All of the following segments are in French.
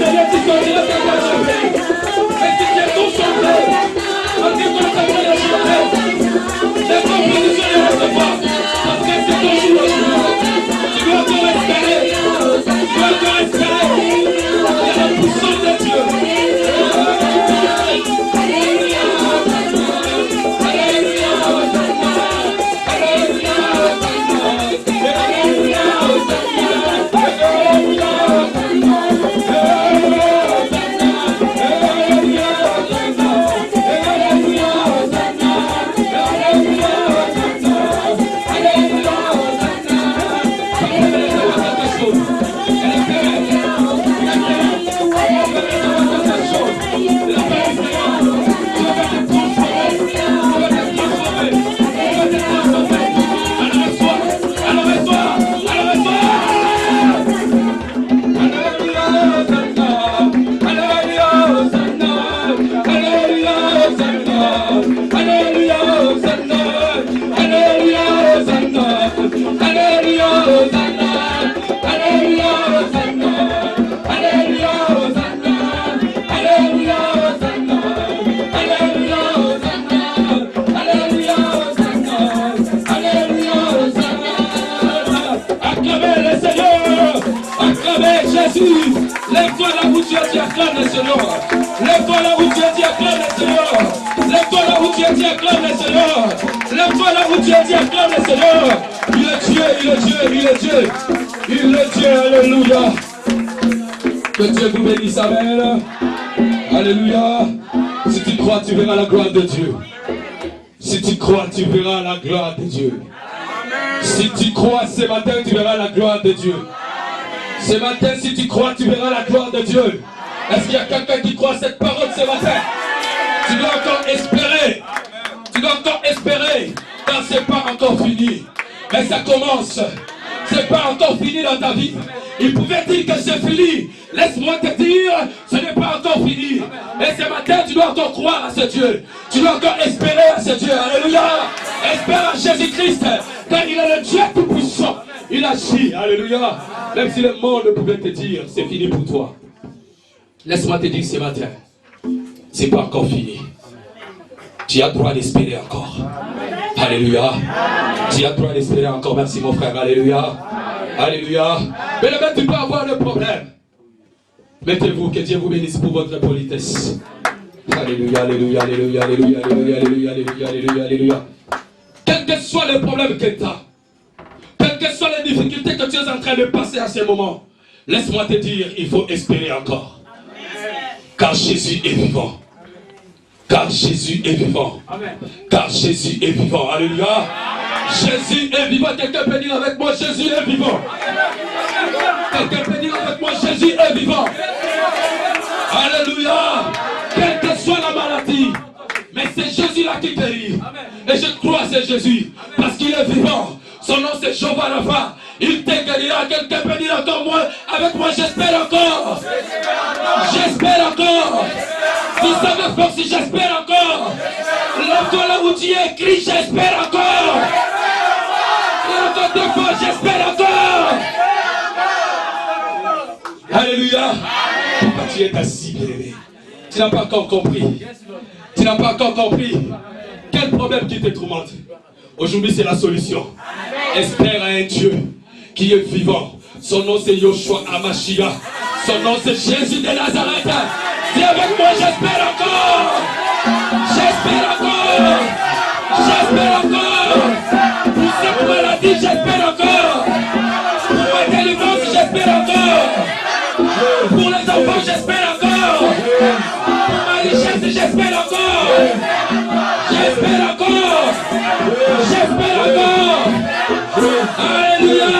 Seigneur, tu continues à t'engager. Et tu t'es tout changé. Parce que ton Seigneur est changé. Les compositions ne restent pas. Parce que c'est ton jour aujourd'hui. Tu dois encore espérer. Tu dois encore espérer. Il y a la puissance de Dieu. Lève-toi là où tu es, tu acclames le Seigneur. Lève-toi là où tu es, tu acclames le Seigneur. Lève-toi là où tu es, tu acclames le Seigneur. Lève-toi là où tu es, tu acclames le Seigneur. Il est Dieu, il est Dieu, il est Dieu. Il est Dieu, alléluia. Que Dieu vous bénisse, amen. Alléluia. Si tu crois, tu verras la gloire de Dieu. Si tu crois, tu verras la gloire de Dieu. Si tu crois ce matin, tu verras la gloire de Dieu. Ce matin, si tu crois, tu verras la gloire de Dieu. Est-ce qu'il y a quelqu'un qui croit cette parole ce matin? Tu dois encore espérer. Tu dois encore espérer. Car ce n'est pas encore fini. Mais ça commence. Ce n'est pas encore fini dans ta vie. Il pouvait dire que c'est fini. Laisse-moi te dire, ce n'est pas encore fini. Et ce matin, tu dois encore croire à ce Dieu. Tu dois encore espérer à ce Dieu. Alléluia. Espère à Jésus-Christ. Car il est le Dieu tout-puissant. Il agit. Alléluia. Même si le monde pouvait te dire, c'est fini pour toi. Laisse-moi te dire ce matin, c'est pas encore fini. Tu as droit d'espérer encore. Alléluia. Tu as droit d'espérer encore. Merci mon frère. Alléluia. Alléluia. Mais le tu peux avoir le problème. Mettez-vous, que Dieu vous bénisse pour votre politesse. Alléluia, alléluia, alléluia, alléluia, alléluia, alléluia, alléluia, alléluia, alléluia. Quel que soit le problème que tu as, quelles que soient les difficultés que tu es en train de passer à ce moment, laisse-moi te dire, il faut espérer encore. Car Jésus est vivant. Car Jésus est vivant. Car Jésus est vivant. Alléluia. Jésus est vivant. Quelqu'un peut dire avec moi, Jésus est vivant. Quelqu'un peut dire avec moi, Jésus est vivant. Alléluia. Quelle que soit la maladie, mais c'est Jésus là qui guérit. Et je crois que c'est Jésus. Parce qu'il est vivant. Son nom c'est Jéhovah Rapha. Il te guérira. Quelqu'un peut dire encore moi. Avec moi j'espère encore. J'espère encore. Vous savez fort si j'espère encore. Lève-toi là où tu es, crie j'espère encore. Et encore deux fois j'espère encore. Alléluia. Pourquoi tu es assis, bien-aimé? Tu n'as pas encore compris. Tu n'as pas encore compris. Quel problème qui te tourmente? Aujourd'hui c'est la solution. Espère à un Dieu qui est vivant. Son nom c'est Yoshua Amashia. Son nom c'est Jésus de Nazareth. Dis avec moi, j'espère encore. J'espère encore. J'espère encore. Pour cette maladie, j'espère encore. Pour ma délivrance, j'espère encore. Pour les enfants, j'espère encore. Pour ma richesse, j'espère encore. J'espère encore. J'espère encore. Alléluia.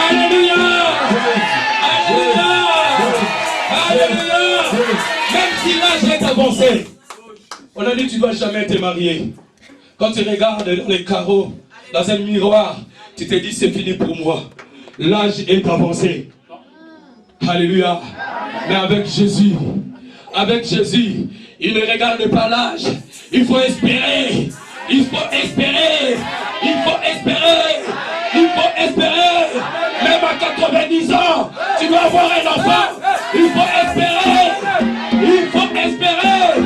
Alléluia. Alléluia. Alléluia. Même si l'âge est avancé, on a dit tu ne dois jamais te marier. Quand tu regardes dans les carreaux, dans un miroir, tu te dis c'est fini pour moi. L'âge est avancé. Alléluia. Mais avec Jésus, il ne regarde pas l'âge. Il faut espérer. Il faut espérer. Il faut espérer. Il faut espérer. Même à 90 ans, tu dois avoir un enfant. Il faut espérer. Il faut espérer.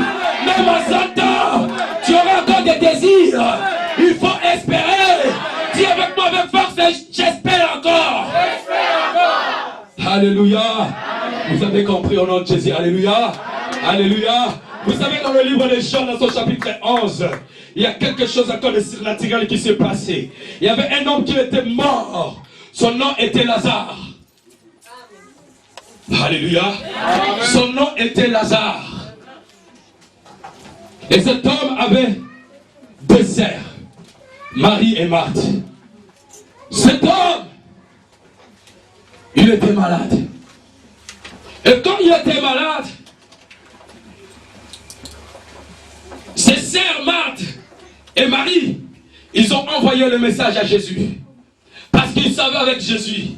Même à 100 ans, tu auras encore des désirs. Il faut espérer. Dis avec moi avec force, j'espère encore. Alléluia. Vous avez compris au nom de Jésus. Alléluia. Alléluia. Vous savez, dans le livre de Jean, dans son chapitre 11, il y a quelque chose encore de surnaturel qui s'est passé. Il y avait un homme qui était mort. Son nom était Lazare. Alléluia. Son nom était Lazare. Et cet homme avait deux sœurs, Marie et Marthe. Cet homme, il était malade. Et quand il était malade, ses sœurs Marthe et Marie, ils ont envoyé le message à Jésus. Parce qu'ils savaient avec Jésus,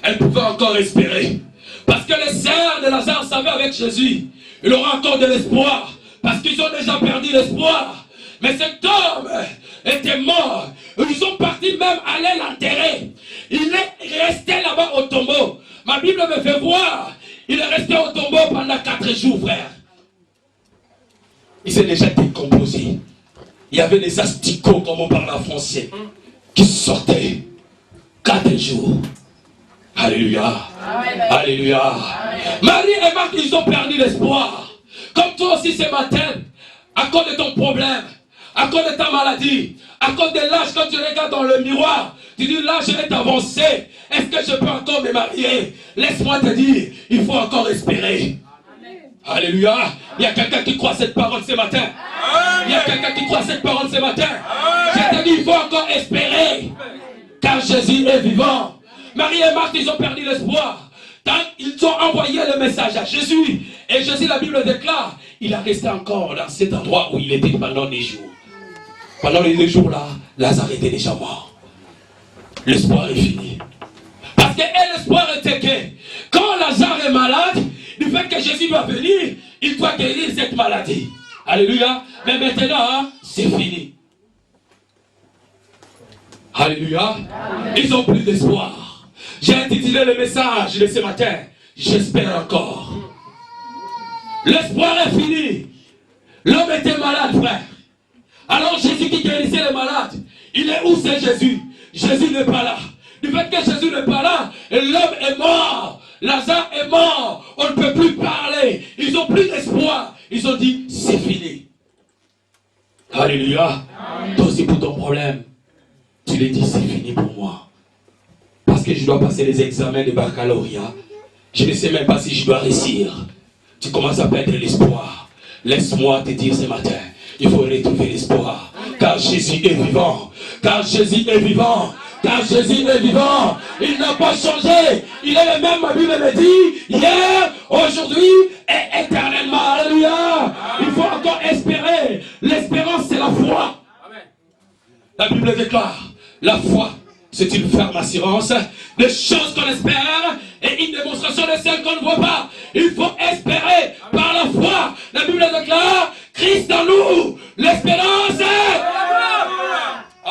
elles pouvaient encore espérer. Parce que les sœurs de Lazare savaient avec Jésus, il aura encore de l'espoir. Parce qu'ils ont déjà perdu l'espoir. Mais cet homme était mort. Ils sont partis même aller l'enterrer. Il est resté là-bas au tombeau. Ma Bible me fait voir. Il est resté au tombeau pendant 4 jours, frère. Il s'est déjà décomposé. Il y avait des asticots, comme on parle en français, qui sortaient 4 jours. Alléluia. Amen. Alléluia. Amen. Marie et Marthe, ils ont perdu l'espoir. Comme toi aussi ce matin, à cause de ton problème, à cause de ta maladie, à cause de l'âge, quand tu regardes dans le miroir, tu dis l'âge est avancé. Est-ce que je peux encore me marier? Laisse-moi te dire, il faut encore espérer. Amen. Alléluia. Il y a quelqu'un qui croit cette parole ce matin. Amen. Il y a quelqu'un qui croit cette parole ce matin. Amen. Je te dis, il faut encore espérer. Car Jésus est vivant. Marie et Marthe, ils ont perdu l'espoir. Ils ont envoyé le message à Jésus. Et Jésus, la Bible déclare, il a resté encore dans cet endroit où il était pendant des jours. Pendant les 2 jours là, Lazare était déjà mort. L'espoir est fini. Parce que l'espoir était que quand Lazare est malade, du fait que Jésus doit venir, il doit guérir cette maladie. Alléluia. Mais maintenant, c'est fini. Alléluia. Ils n'ont plus d'espoir. J'ai intitulé le message de ce matin, j'espère encore. L'espoir est fini. L'homme était malade, frère. Alors Jésus qui guérissait les malades, il est où, c'est Jésus? Jésus n'est pas là. Du fait que Jésus n'est pas là, l'homme est mort. Lazare est mort. On ne peut plus parler. Ils n'ont plus d'espoir. Ils ont dit, c'est fini. Alléluia. Toi aussi pour ton problème, tu lui dis, c'est fini pour moi. Parce que je dois passer les examens de baccalauréat. Je ne sais même pas si je dois réussir. Tu commences à perdre l'espoir. Laisse-moi te dire ce matin, il faut retrouver l'espoir. Car Jésus est vivant. Car Jésus est vivant. Car Jésus est vivant. Il n'a pas changé. Il est le même, ma Bible me dit, hier, aujourd'hui et éternellement. Alléluia. Il faut encore espérer. L'espérance, c'est la foi. La Bible déclare, la foi, c'est une ferme assurance des choses qu'on espère et une démonstration de celles qu'on ne voit pas. Il faut espérer par la foi. La Bible déclare, Christ en nous, l'espérance est...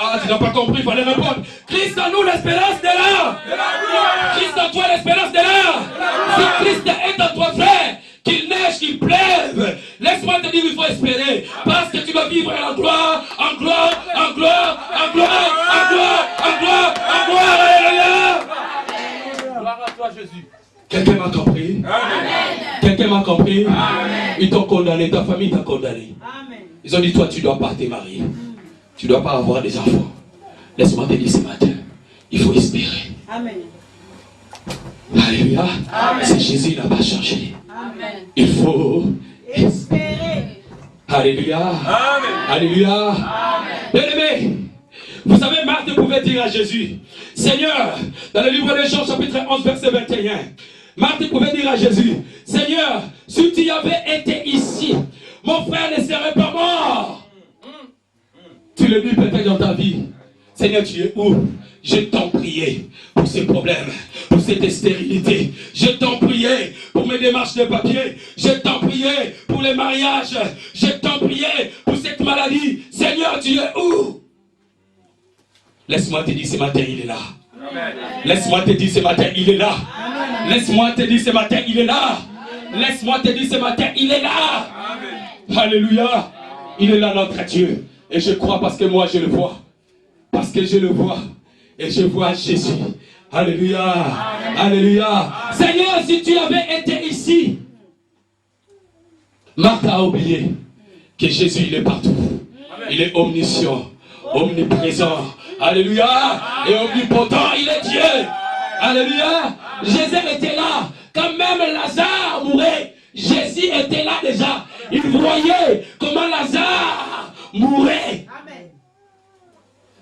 Ah, tu n'as pas compris, il fallait répondre. Christ en nous, l'espérance de là. Christ en toi, l'espérance de là. Si Christ est en toi, frère, qu'il neige, qu'il pleuve, laisse-moi te dire, il faut espérer. Parce que tu vas vivre en gloire, en gloire, en gloire, en gloire, en gloire, en gloire, en gloire. Alléluia. Gloire à toi, Jésus. Quelqu'un m'a compris? Amen. Quelqu'un m'a compris? Amen. Ils t'ont condamné, ta famille t'a condamné. Amen. Ils ont dit, toi, tu ne dois pas te marier. Tu ne dois pas avoir des enfants. Laisse-moi te dire ce matin, il faut espérer. Amen. Alléluia. C'est Jésus, il n'a pas changé. Amen. Il faut espérer. Alléluia. Amen. Alléluia. Bien-aimé, vous savez, Marthe pouvait dire à Jésus, Seigneur, dans le livre de Jean, chapitre 11, verset 21, Marthe pouvait dire à Jésus, Seigneur, si tu avais été ici, mon frère ne serait pas mort. Tu le dis peut-être dans ta vie. Seigneur, tu es où? Je t'en prié pour ces problèmes, pour cette stérilité. Je t'en prié pour mes démarches de papier. Je t'en prié pour les mariages. Je t'en prié pour cette maladie. Seigneur, tu es où? Laisse-moi te dire ce matin, il est là. Laisse-moi te dire ce matin, il est là. Laisse-moi te dire ce matin, il est là. Laisse-moi te dire ce matin, il est là. Alléluia. Il est là, notre Dieu. Et je crois parce que moi je le vois. Parce que je le vois. Et je vois Jésus. Alléluia. Alléluia. Seigneur, si tu avais été ici, Marthe a oublié que Jésus, il est partout. Il est omniscient, omniprésent. Alléluia. Et omnipotent, il est Dieu. Alléluia. Jésus était là. Quand même Lazare mourait, Jésus était là déjà. Il voyait comment Lazare mourait.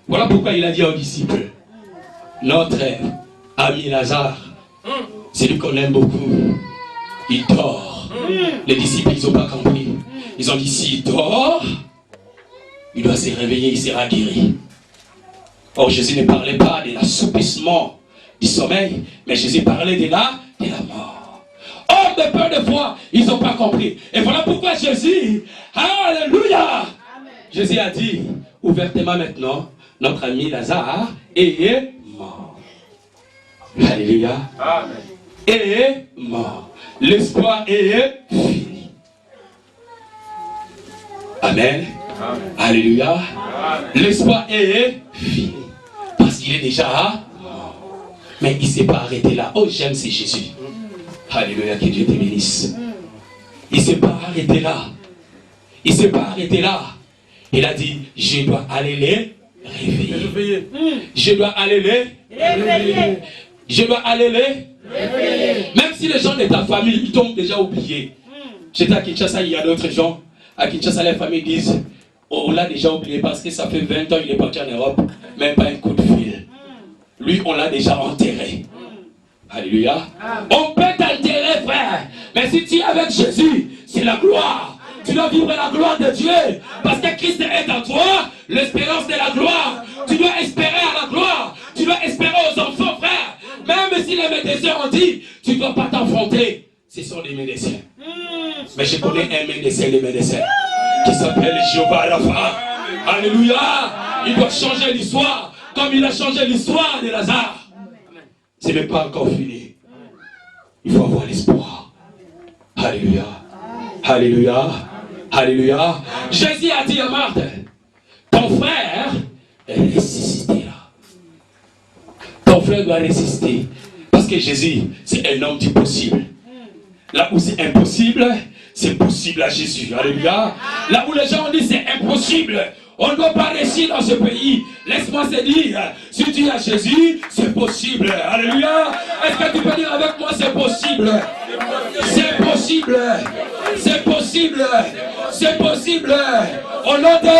Voilà pourquoi il a dit aux disciples, notre ami Lazare, c'est lui qu'on aime beaucoup, il dort. Les disciples, ils n'ont pas compris. Ils ont dit, s'il dort, il doit se réveiller, il sera guéri. Or, Jésus ne parlait pas de l'assoupissement du sommeil, mais Jésus parlait de la mort. Or, de peu de fois, ils n'ont pas compris. Et voilà pourquoi Jésus, alléluia, Jésus a dit, ouvertement maintenant, notre ami Lazare est mort. Alléluia. Amen. Est mort. L'espoir est fini. Amen. Amen. Alléluia. L'espoir est fini. Parce qu'il est déjà mort. Mais il ne s'est pas arrêté là. Oh, j'aime c'est Jésus. Alléluia, que Dieu te bénisse. Il ne s'est pas arrêté là. Il ne s'est pas arrêté là. Il a dit, je dois aller les réveiller. Je dois aller les réveiller. Je dois aller les réveiller. Même si les gens de ta famille, ils t'ont déjà oublié. J'étais à Kinshasa, il y a d'autres gens. À Kinshasa, les familles disent, oh, on l'a déjà oublié parce que ça fait 20 ans qu'il est parti en Europe. Même pas un coup de fil. Lui, on l'a déjà enterré. Alléluia. On peut t'enterrer, frère. Mais si tu es avec Jésus, c'est la gloire. Tu dois vivre la gloire de Dieu. Parce que Christ est en toi, l'espérance de la gloire. Tu dois espérer à la gloire. Tu dois espérer aux enfants, frère. Même si les médecins ont dit, tu ne dois pas t'enfronter. Ce sont des médecins. Mais je connais un médecin, les médecins, qui s'appelle Jéhovah Rapha. Alléluia. Il doit changer l'histoire, comme il a changé l'histoire de Lazare. Ce n'est pas encore fini. Il faut avoir l'espoir. Alléluia. Alléluia. Alléluia. Jésus a dit à Marthe, ton frère ressuscitera. Ton frère doit résister. Parce que Jésus, c'est un homme du possible. Là où c'est impossible, c'est possible à Jésus. Alléluia. Là où les gens disent c'est impossible, on ne doit pas réussir dans ce pays. Laisse-moi te dire, si tu es à Jésus, c'est possible. Alléluia. Est-ce que tu peux dire avec moi, c'est possible? C'est possible. C'est possible. C'est possible. Au nom de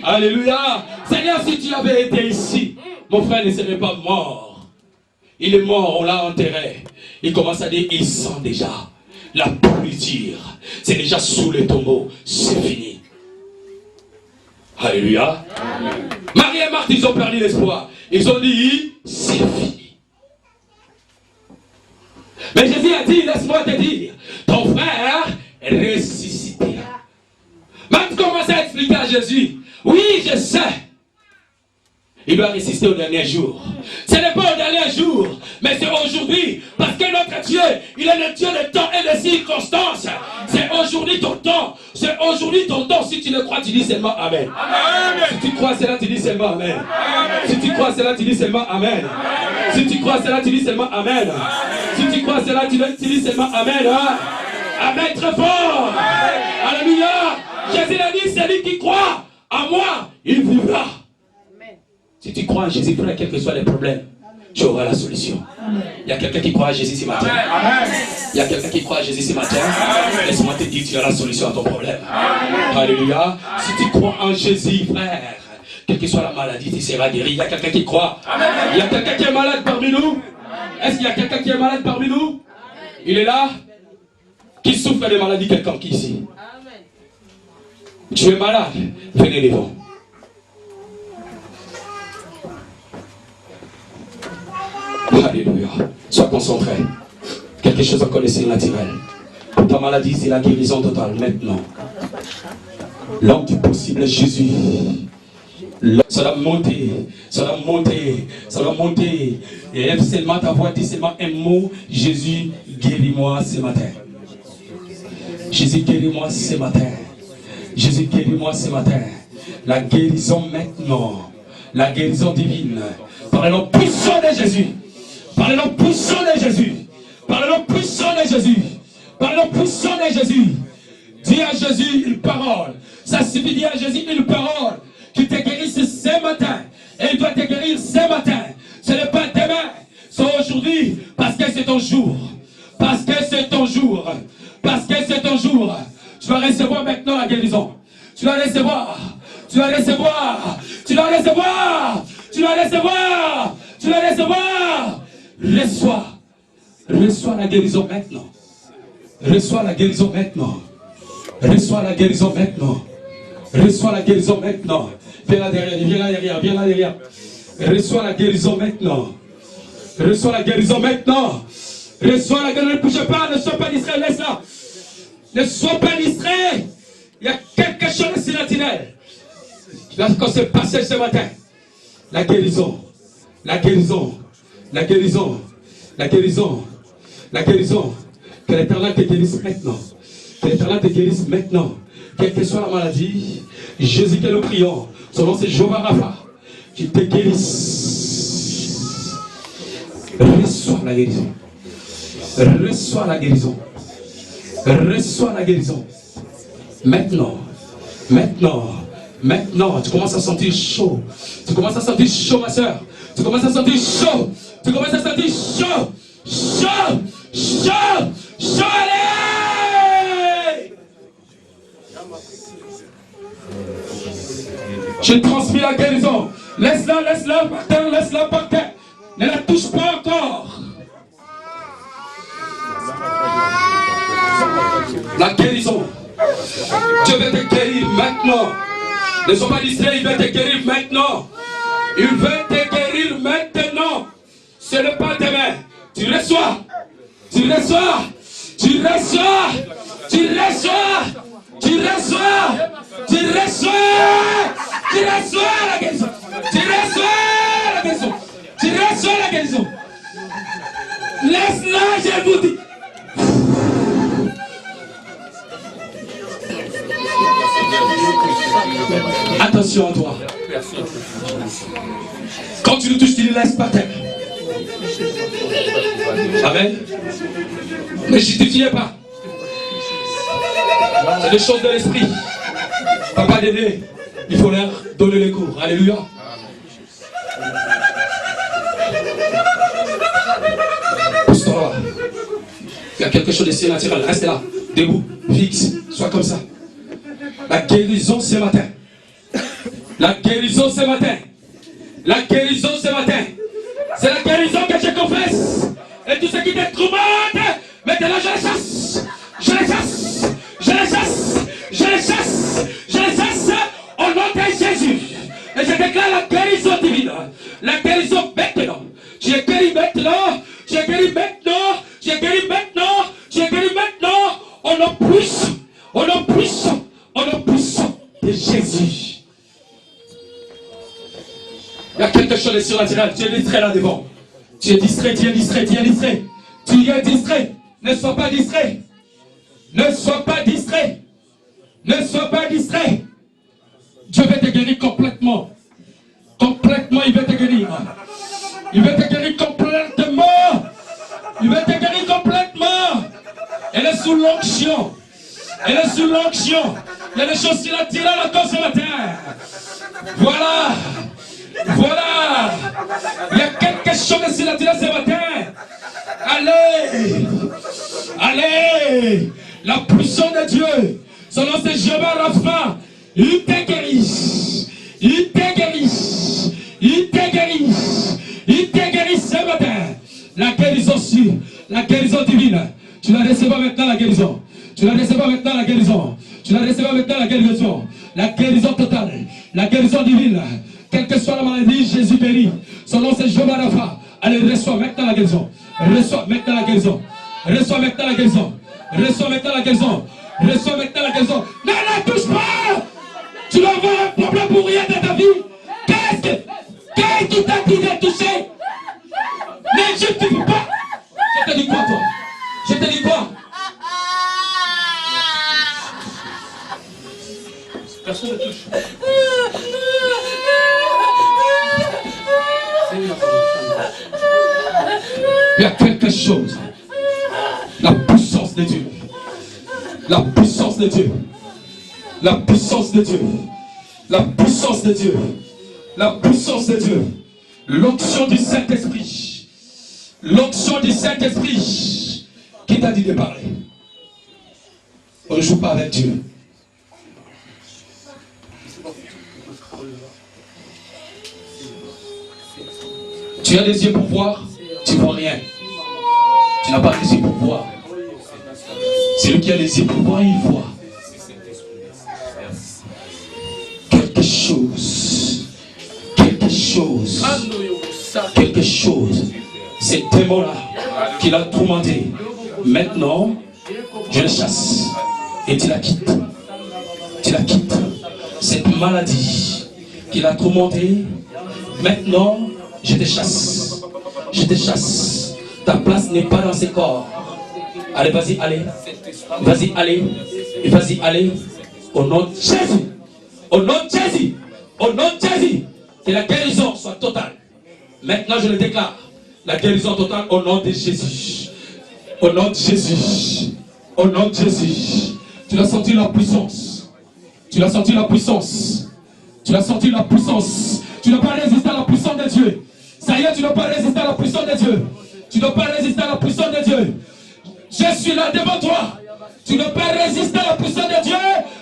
Alléluia. Seigneur, si tu avais été ici, mon frère ne serait pas mort. Il est mort, on l'a enterré. Il commence à dire, il sent déjà la pourriture. C'est déjà sous le tombeau. C'est fini. Alléluia. Amen. Marie et Marthe, ils ont perdu l'espoir. Ils ont dit, c'est fini. Mais Jésus a dit, laisse-moi te dire, ton frère ressuscitera. Marthe commence à expliquer à Jésus, oui, je sais. Il doit résister au dernier jour. Ce n'est pas au dernier jour, mais c'est aujourd'hui. Parce que notre Dieu, il est le Dieu de temps et de circonstances. C'est aujourd'hui ton temps. C'est aujourd'hui ton temps. Si tu le crois, tu dis seulement Amen. Amen. Si tu crois cela, tu dis seulement Amen. Amen. Si tu crois cela, tu dis seulement Amen. Amen. Si tu crois cela, tu dis seulement Amen. Amen. Si tu crois cela, tu dis seulement Amen. Amen, très fort. Amen. Alléluia. Jésus a dit, celui qui croit en moi, il vivra. Si tu crois en Jésus, frère, quels que soient les problèmes, tu auras la solution. Il y a quelqu'un qui croit en Jésus ce matin. Il y a quelqu'un qui croit en Jésus ce matin. Laisse-moi te dire, tu as la solution à ton problème. Alléluia. Si tu crois en Jésus, frère, quelle que soit la maladie, tu seras guéri. Il y a quelqu'un qui croit. Il y a quelqu'un qui est malade parmi nous. Est-ce qu'il y a quelqu'un qui est malade parmi nous? Il est là. Qui souffre de maladie quelqu'un qui ici? Tu es malade. Venez devant. Alléluia. Sois concentré. Quelque chose encore de naturel. Pour ta maladie, c'est la guérison totale maintenant. L'homme du possible, Jésus. Ça va monter, ça va monter, ça va monter. Et lève seulement ta voix, dis seulement un mot. Jésus, guéris-moi ce matin. Jésus, guéris-moi ce matin. Jésus, guéris-moi ce matin. La guérison maintenant. La guérison divine. Par le nom puissant de Jésus. Par le nom puissant de Jésus. Par le nom puissant de Jésus. Par le nom puissant de Jésus. Dis à Jésus une parole. Ça suffit, dis à Jésus une parole. Qui te guérisse ce matin. Et il doit te guérir ce matin. Ce n'est pas demain. C'est aujourd'hui. Parce que c'est ton jour. Parce que c'est ton jour. Parce que c'est ton jour. Tu vas recevoir maintenant la guérison. Tu vas recevoir. Tu vas recevoir. Tu vas recevoir. Tu vas recevoir. Tu vas recevoir. Reçois. Reçois la guérison maintenant. Reçois la guérison maintenant. Reçois la guérison maintenant. Reçois la guérison maintenant. Viens là derrière, viens là derrière, viens là derrière. Reçois la guérison maintenant. Reçois la guérison maintenant. Reçois la guérison. Ne bougez pas, ne sois pas distrait, laisse-la. Ne sois pas distrait. Il y a quelque chose de surnaturel. Quand c'est passé ce matin, la guérison, la guérison, la guérison, la guérison, la guérison. Que l'Éternel te guérisse maintenant. Que l'Éternel te guérisse maintenant. Quelle que soit la maladie, Jésus que nous prions, son nom c'est Jéhovah Rapha, qu'il te guérisse. Reçois la guérison. Reçois la guérison. Reçois la guérison. Maintenant, maintenant, maintenant, tu commences à sentir chaud. Tu commences à sentir chaud, ma soeur. Tu commences à sentir chaud. Tu commences à sentir chaud. Chaud, chaud, chaud, allez! Je transmets la guérison. Laisse-la, laisse-la par terre, laisse-la par terre. Ne la touche pas encore. La guérison. Dieu veut te guérir maintenant. Ne sois pas distrait, il veut te guérir maintenant. Il veut te guérir maintenant. Ce n'est pas demain. Tu reçois. Tu reçois. Tu reçois. Tu reçois. Tu reçois. Tu reçois. Tu reçois la guérison. Tu reçois la guérison. Tu reçois la guérison. Laisse-la, je vous dis. Attention à toi. Quand tu le touches, tu ne laisses pas terre. Amen. Ne justifiez pas. C'est des choses de l'esprit. Papa d'aider, il faut leur donner les cours. Alléluia. Pousse-toi. Il y a quelque chose de surnaturel. Reste là, debout, fixe, sois comme ça. La guérison ce matin. La guérison ce matin. La guérison ce matin. C'est la guérison que je confesse. Et tout ce qui te tourmente, maintenant je les chasse. Je les chasse. Je les chasse. Je les chasse. Je les chasse au nom de Jésus. Et je déclare la guérison divine. La guérison maintenant. Tu es guéri maintenant. Tu es guéri maintenant. Tu es guéri maintenant. Tu es guéri maintenant. Au nom puissant. Au nom puissant. Au nom puissant de Jésus. Il y a quelque chose de surnaturel. Tu es distrait là devant. Tu es distrait, tu es distrait, tu es distrait. Tu es distrait. Ne sois pas distrait. Ne sois pas distrait. Ne sois pas distrait. Dieu veut te guérir complètement. Complètement, il veut te guérir. Il veut te guérir complètement. Il veut te guérir complètement. Elle est sous l'onction. Elle est sous l'onction. Il y a des choses qui la tirent à la cause ce matin. Voilà. Voilà. Il y a quelque chose qui la tirent ce matin. Allez. Allez. La puissance de Dieu. Son nom c'est Jéhovah Rapha. Il te guérit. Il te guérit. Il te guérit. Il te guérit ce matin. La guérison sûre. La guérison divine. Tu la recevras maintenant la guérison. Tu la recevras maintenant la guérison. Tu la recevras maintenant la guérison. La guérison totale. La guérison divine. Quelle que soit la maladie, Jésus guérit. Son nom c'est Jéhovah Rapha. Allez, reçois maintenant la guérison. Reçois maintenant la guérison. Reçois maintenant la guérison. Reçois maintenant la guérison. Reçois maintenant la guérison. Ne la touche pas. Tu vas avoir un problème pour rien dans ta vie. Qu'est-ce qui t'a dit de toucher? Ne justifie pas. Je te dis quoi, toi? Je te dis quoi? Personne ne touche. Il y a quelque chose. La puissance de Dieu. La puissance de Dieu. La puissance de Dieu. La puissance de Dieu. La puissance de Dieu. L'onction du Saint-Esprit. L'onction du Saint-Esprit. Qui t'a dit de parler? On ne joue pas avec Dieu. Tu as des yeux pour voir, tu ne vois rien. Tu n'as pas les yeux pour voir. Celui qui a les yeux pour voir, il voit. Quelque chose. Quelque chose. Quelque chose. Ces démons-là qui l'a tourmenté. Maintenant, je le chasse. Et tu la quittes. Tu la quittes. Cette maladie qui l'a tourmenté. Maintenant, je te chasse. Je te chasse. Ta place n'est pas dans ce corps. Allez, vas-y, allez. Vas-y, allez. Et vas-y, allez. Au nom de Jésus. Au nom de Jésus. Au nom de Jésus. Que la guérison soit totale. Maintenant, je le déclare. La guérison totale au nom de Jésus. Au nom de Jésus. Au nom de Jésus. Tu as senti la puissance. Tu as senti la puissance. Tu as senti la puissance. Tu n'as pas résisté à la puissance de Dieu. Ça y est, tu n'as pas résisté à la puissance de Dieu. Tu n'as pas résisté à la puissance de Dieu. Je suis là devant toi. Tu n'as pas résisté à la puissance de Dieu.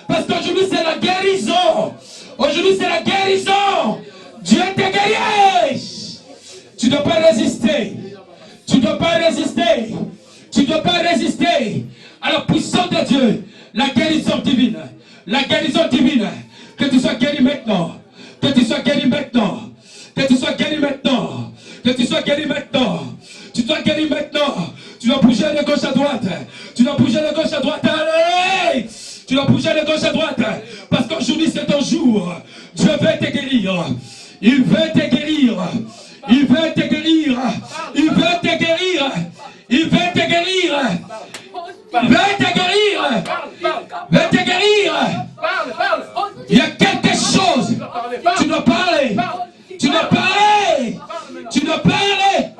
Parce qu'aujourd'hui c'est la guérison. Aujourd'hui c'est la guérison. Dieu t'a guéri. Tu ne dois pas résister. Tu ne dois pas résister. Tu ne dois pas résister à la puissance de Dieu. La guérison divine. La guérison divine. Que tu sois guéri maintenant. Que tu sois guéri maintenant. Que tu sois guéri maintenant. Que tu sois guéri maintenant. Tu dois guérir maintenant. Tu dois bouger de gauche à droite. Tu dois bouger de gauche à droite. Allez! Tu dois bouger de gauche à droite. Parce qu'aujourd'hui c'est ton jour. Dieu veut te guérir. Il veut te guérir. Il veut te guérir. Il veut te guérir. Il veut te guérir. Il veut te guérir. Il veut te guérir. Il y a quelque chose. Tu dois parler. Tu dois parler. Tu dois parler.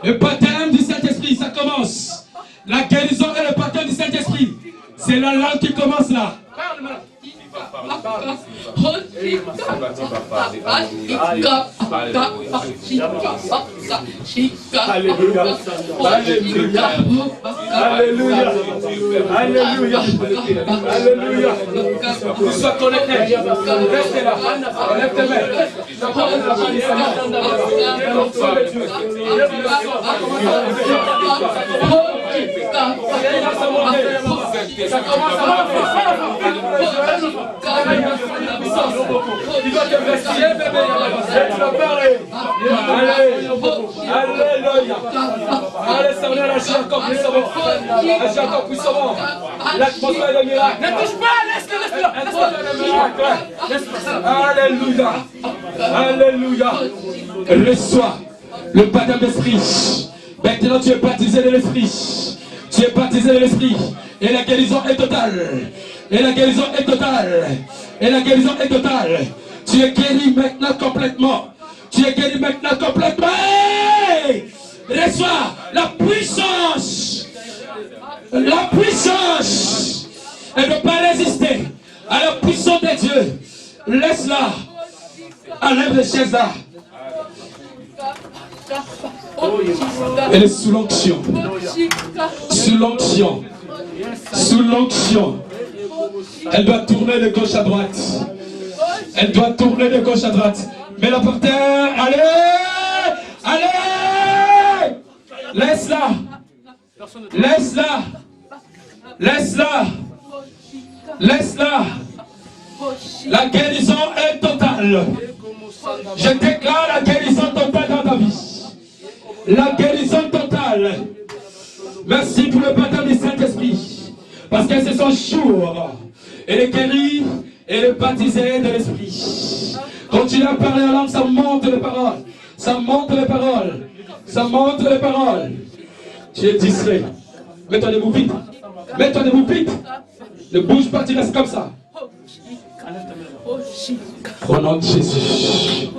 Le baptême du Saint-Esprit, ça commence. La guérison et le baptême du Saint-Esprit. C'est la langue qui commence là. Alléluia. Alléluia. Alléluia. Alléluia. Alléluia. Tu sois connecté. Restez là. Lève tes mains. Ça commence à il va te vestier, bébé. Et tu vas parler. Alléluia. Allez, Seigneur, agis encore puissamment. Agis encore puissamment. L'atmosphère de miracle. Ne touche pas, laisse-le. Alléluia. Alléluia. Reçois le baptême d'esprit. Maintenant, tu es baptisé de l'esprit. Tu es baptisé de l'esprit. Et la guérison est totale. Et la guérison est totale. Et la guérison est totale. Tu es guéri maintenant complètement. Tu es guéri maintenant complètement. Hey! Reçois la puissance. La puissance. Elle ne peut pas résister à la puissance de Dieu. Laisse-la. Enlève les chaises là. Elle est sous l'onction. Sous l'onction. Sous l'onction. Elle doit tourner de gauche à droite. Elle doit tourner de gauche à droite. Mets-la par terre. Allez! Allez! Laisse-la. Laisse-la. Laisse-la. Laisse-la. La guérison est totale. Je déclare la guérison totale dans ta vie. La guérison totale. Merci pour le baptême du Saint-Esprit. Parce que c'est son jour. Elle est guérie, elle est baptisée de l'Esprit. Continue à parler en langue, ça monte les paroles. Ça monte les paroles. Ça monte les paroles. Tu es distrait. Mets-toi debout vite. Mets-toi debout vite. Ne bouge pas, tu restes comme ça. Au nom de Jésus.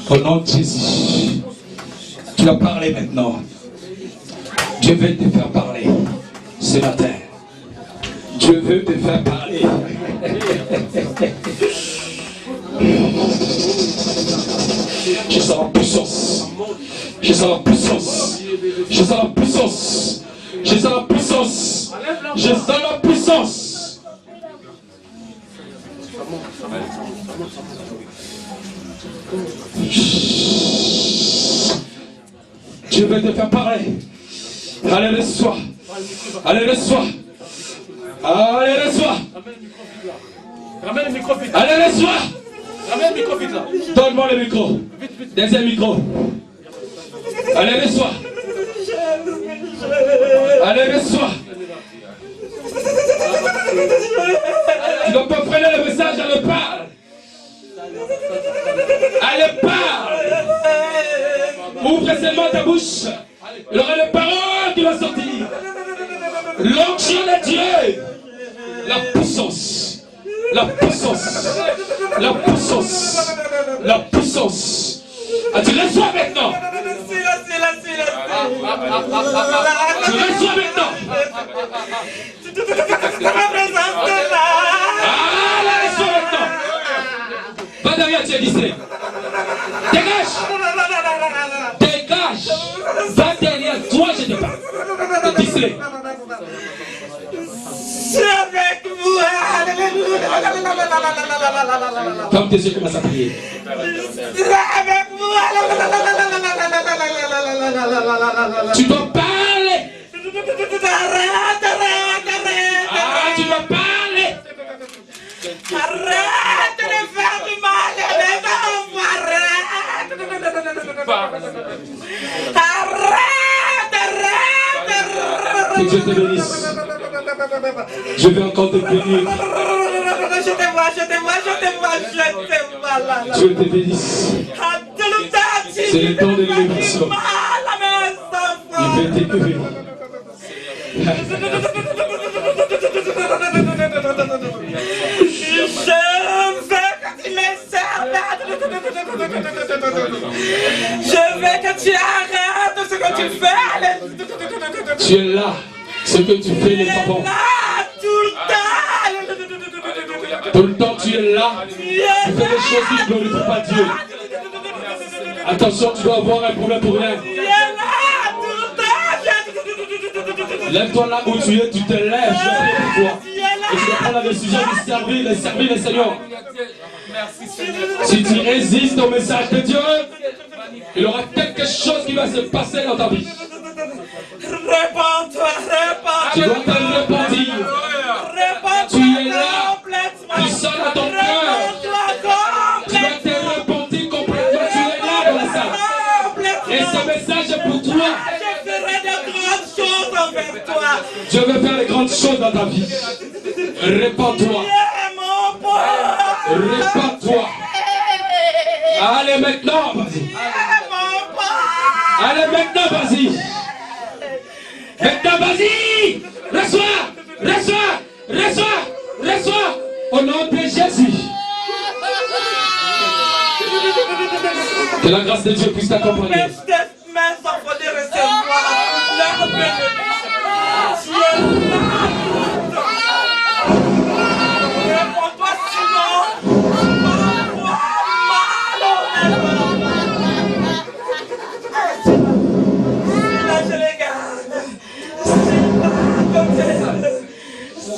Au nom de Jésus. Tu vas parler maintenant. Dieu veut te faire parler ce matin. Dieu veut te faire parler. Je sens la puissance. Je sens la puissance. Je sens la puissance. Je sens la puissance. Je sens la puissance. Dieu veut te faire parler. Allez, reçois. Allez, reçois. Allez, reçois. Ramène le micro vite. Allez, reçois. Ramène le micro vite là. Donne-moi le micro. Deuxième micro. Allez, reçois. Allez, reçois. Tu dois pas freiner le message, elle parle. Elle parle. Ouvre seulement ta bouche. Il y aura les paroles qui vont sortir. L'onction de Dieu. La puissance. La puissance. La puissance. La puissance. Ah, tu reçois maintenant. Tu reçois maintenant. Ah, la reçois maintenant. Va derrière, tu es distrait. Dégage. Dégage. Va derrière toi, je te parle. Tu es distrait. Avec moi. Ferme tes yeux, commence à prier. Avec moi. Tu dois parler. Arrête. Ah, tu dois parler. Arrête de faire du mal. Arrête. Que Dieu te bénisse. Je vais encore te bénir. Je te vois. Dieu te bénisse. C'est le temps de l'élection. Il veut t'écouter. Je veux que tu arrêtes ce que tu fais. Tu es là. Ce que tu fais n'est pas bon. Tout le temps tu es là. Tu fais des choses qui ne glorifient pas Dieu. Attention, tu dois avoir un problème pour rien. Lève-toi là où tu es, tu te lèves, je vais pour toi. Et tu dois prendre la décision de servir le Seigneur. Si tu résistes au message de Dieu, il y aura quelque chose qui va se passer dans ta vie. Répands-toi. Tu dois te repentir. Tu es là. Tu sors dans ton cœur. Tu dois te repentir complètement. Tu es là dans la salle. Et ce message est pour toi. Je ferai de grandes choses envers toi. Dieu veut faire de grandes choses dans ta vie. Répands-toi. Répands-toi. Allez maintenant, vas-y. Allez maintenant, vas-y. Maintenant, vas-y. Reçois. Au nom de Jésus. Que la grâce de Dieu puisse t'accompagner.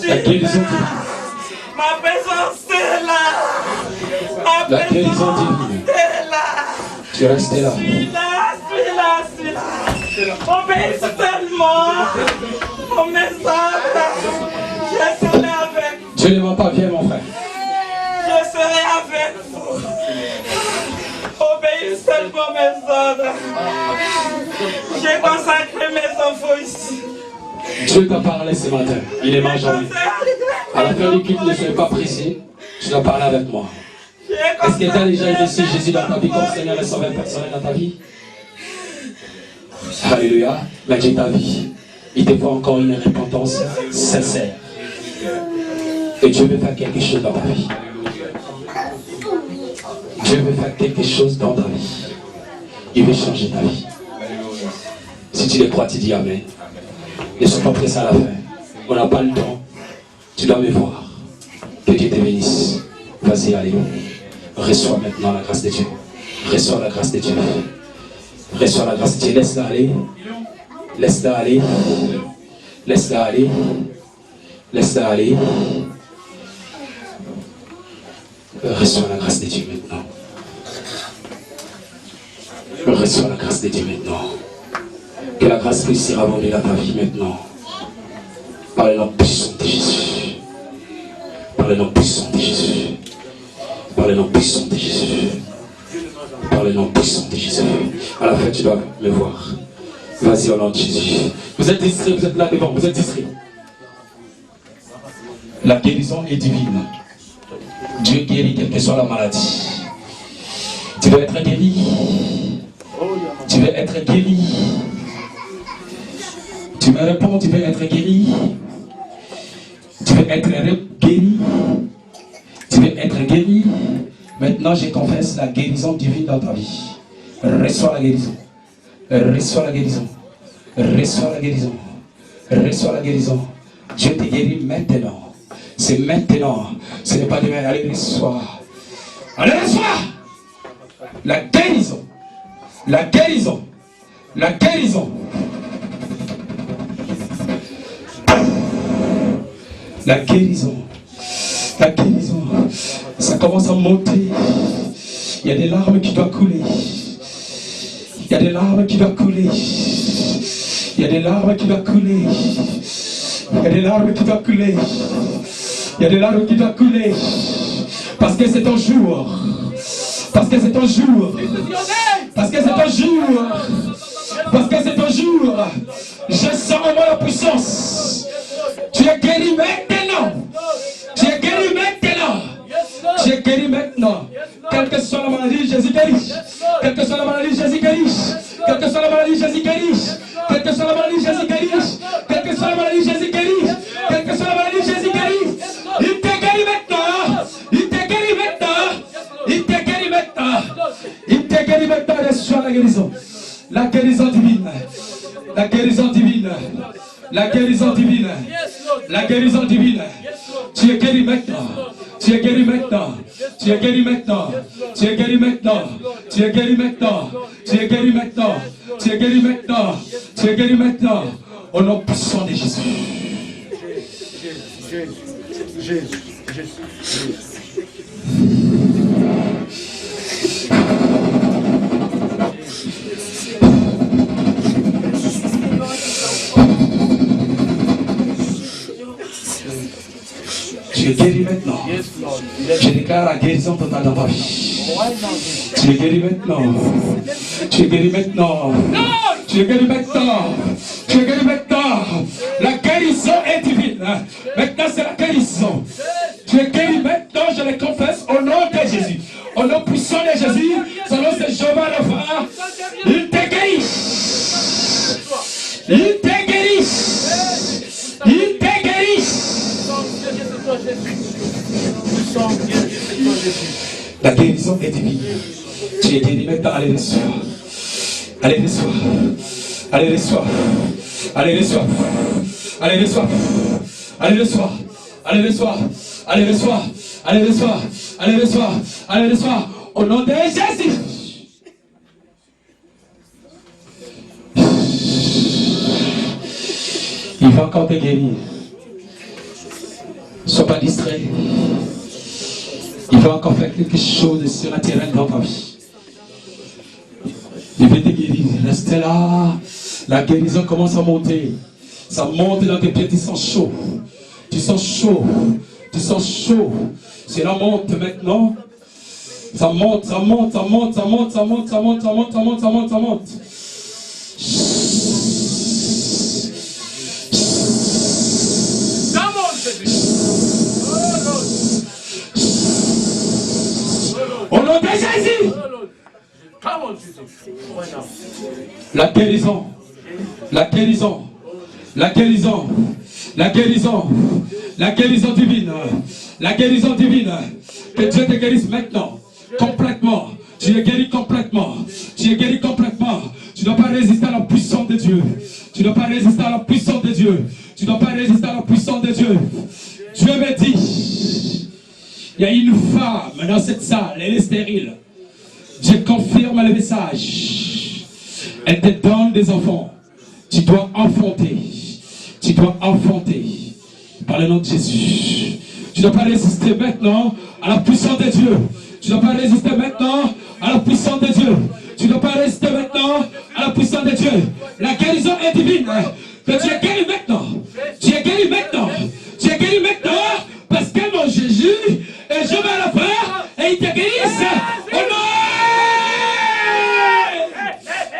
La guérison divine. Ma présence est là. La guérison divine. Tu es resté là. Suis là. Obéis seulement aux messages. Je serai avec vous. Dieu ne ment pas, viens mon frère. Je serai avec vous. Obéis seulement mes ordres. J'ai consacré mes enfants ici. Dieu t'a parlé ce matin. Il est majoré. À la fin du culte, ne soyez pas pressé. Tu dois parler avec moi. J'ai Est-ce que tu as déjà reçu Jésus dans ta vie comme Seigneur et Sauveur personnel dans ta vie? Alléluia. Mais Dieu ta vie. Il te faut encore une repentance sincère. Et Dieu veut faire quelque chose dans ta vie. Dieu veut faire quelque chose dans ta vie. Il veut changer ta vie. Si tu le crois, tu dis Amen. Ne sois pas pressé à la fin. On n'a pas le temps. Tu dois me voir. Que Dieu te bénisse. Vas-y, allez. Reçois maintenant la grâce de Dieu. Reçois la grâce de Dieu. Reçois la grâce de Dieu. Laisse-la aller. Laisse-la aller. Laisse-la aller. Laisse-la aller. Reçois la grâce de Dieu maintenant. Reçois la grâce de Dieu maintenant. Que la grâce puisse s'abonder dans ta vie maintenant. Par le nom puissant de Jésus. Par le nom puissant de Jésus. Par le nom puissant de Jésus. Par le nom puissant de Jésus. À la fin, tu dois me voir. Vas-y au nom de Jésus. Vous êtes distrait, vous êtes là devant, vous êtes distrait. La guérison est divine. Dieu guérit quelle que soit la maladie. Tu veux être guéri. Tu veux être guéri. Tu me réponds, tu veux être guéri. Tu veux être guéri. Tu veux être guéri. Maintenant, je confesse la guérison divine dans ta vie. Reçois la guérison. Reçois la guérison. Reçois la guérison. Reçois la guérison. Dieu te guérit maintenant. C'est maintenant. Ce n'est pas demain. Allez, reçois. Allez, reçois. La guérison. La guérison. La guérison. La guérison. La guérison. Ça commence à monter. Il y a des larmes qui doivent couler. Il y a des larmes qui doivent couler. Il y a des larmes qui doivent couler. Il y a des larmes qui doivent couler. Il y a des larmes qui doivent couler. Parce que c'est ton jour. Parce que c'est ton jour. Parce que c'est ton jour. Parce que c'est ton jour. Je sens en moi la puissance. Tu es guéri maintenant. Tu es guéri maintenant. Tu es guéri maintenant. Quelle que soit la maladie, Jésus guérit. Quelle que soit la maladie, Jésus guérit. Quelle que soit la maladie, Jésus guérit. Quelle que soit la maladie, Jésus guérit. Quelle que soit la maladie, Jésus guérit. Quelle que soit la maladie, Jésus guérit. Il te guérit maintenant. Il te guérit maintenant. Il te guérit maintenant. Il te guérit maintenant. Reçois la guérison. La guérison divine. La guérison divine. La guérison divine. La guérison divine. Tu es guéri maintenant. Tu es guéri maintenant. Tu es guéri maintenant. Tu es guéri maintenant. Tu es guéri maintenant. Tu es guéri maintenant. Tu es guéri maintenant. Tu es guéri maintenant. Au nom puissant de Jésus. Tu es guéri maintenant. Je déclare la guérison totale dans ta vie. Tu es guéri maintenant. Tu es guéri maintenant. Tu es guéri maintenant. Tu es guéri maintenant. La guérison est divine. Maintenant c'est la guérison. Tu es guéri maintenant, je le confesse au nom de Jésus. Au nom puissant de Jésus, son nom c'est Jéhovah Rapha. Il te guérit. Il te guérit. Il te guérit. La guérison est divine. Tu es guéri maintenant. Allez, reçois. Allez, reçois. Allez, reçois. Allez, reçois. Allez, reçois. Allez, reçois. Allez, reçois. Allez, reçois. Allez, reçois. Allez, reçois. Allez, reçois. Au nom de Jésus. Il va encore te guérir. Sois pas distrait. Il va encore faire quelque chose de surnaturel dans ta vie. Il veut te guérir. Reste là. La guérison commence à monter. Ça monte dans tes pieds. Tu sens chaud. Tu sens chaud. Tu sens chaud. Cela monte maintenant. Ça monte, ça monte, ça monte, ça monte, ça monte, ça monte, ça monte, ça monte, ça monte, ça monte. Au Jésus. La guérison. La guérison. La guérison. La guérison. La guérison divine. La guérison divine. Que Dieu te guérisse maintenant. Complètement. Tu es guéri complètement. Tu es guéri complètement. Tu ne dois pas résister à la puissance de Dieu. Tu ne dois pas résister à la puissance de Dieu. Tu ne dois pas résister à la puissance de Dieu. Dieu me dit, il y a une femme dans cette salle, elle est stérile. Je confirme le message. Elle te donne des enfants. Tu dois enfanter. Tu dois enfanter. Par le nom de Jésus. Tu ne dois pas résister maintenant à la puissance de Dieu. Tu ne dois pas résister maintenant à la puissance de Dieu. Tu ne dois pas résister maintenant à la puissance de Dieu. La guérison est divine. Que tu es guéri maintenant. Tu es guéri maintenant. Tu es guéri maintenant parce que mon Jésus est jamais à la fin et il te guérisse au nom